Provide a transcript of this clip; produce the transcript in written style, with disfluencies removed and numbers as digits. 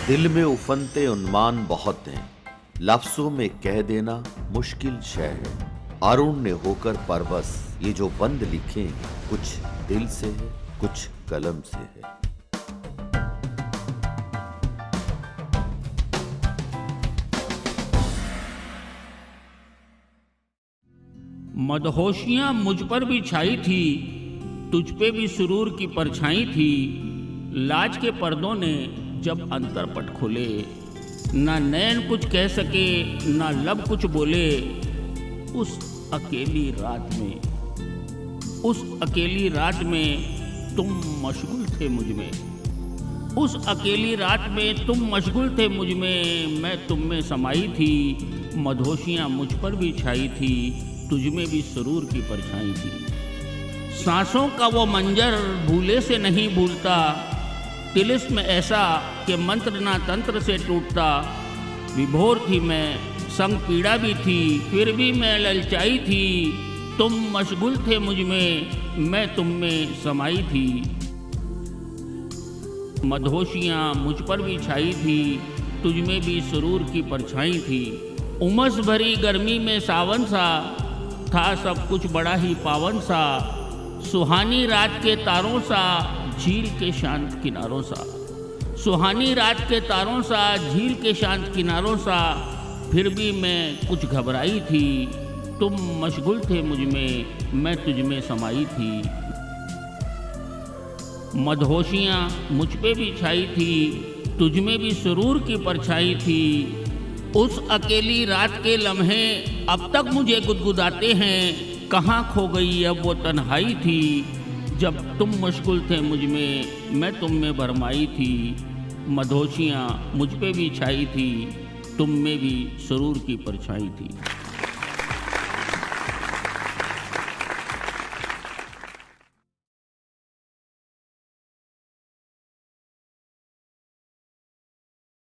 दिल में उफनते उन्मान बहुत हैं, लफ्जों में कह देना मुश्किल शय है। अरुण ने होकर परवश ये जो बंद लिखे, कुछ दिल से है कुछ कलम से है। मदहोशियां मुझ पर भी छाई थी, तुझ पे भी सुरूर की परछाई थी। लाज के पर्दों ने जब अंतरपट खोले, ना नैन कुछ कह सके ना लब कुछ बोले। उस अकेली रात में तुम मशगूल थे मुझ में। उस अकेली रात में तुम मशगूल थे मुझ में, मैं तुम में समाई थी। मदहोशियां मुझ पर भी छाई थी, तुझ में भी सुरूर की परछाई थी। सांसों का वो मंजर भूले से नहीं भूलता, तिलिस्म ऐसा कि मंत्र ना तंत्र से टूटता। विभोर थी मैं, संग पीड़ा भी थी, फिर भी मैं ललचाई थी। तुम मशगूल थे मुझ में, मैं तुम में समाई थी। मदहोशियां मुझ पर भी छाई थी, तुझ में भी सुरूर की परछाई थी। उमस भरी गर्मी में सावन सा था सब कुछ बड़ा ही पावन सा। सुहानी रात के तारों सा, झील के शांत किनारों सा। सुहानी रात के तारों सा, झील के शांत किनारों सा। फिर भी मैं कुछ घबराई थी, तुम मशगूल थे मुझ में, मैं तुझ में समाई थी। मदहोशियां मुझ पे भी छाई थी, तुझ में भी सुरूर की परछाई थी। उस अकेली रात के लम्हे अब तक मुझे गुदगुदाते हैं, कहाँ खो गई अब वो तन्हाई थी। जब तुम मशगूल थे मुझ में, मैं तुम में भरमाई थी। मदहोशियां मुझ पे भी छाई थी, तुम में भी सुरूर की परछाई थी।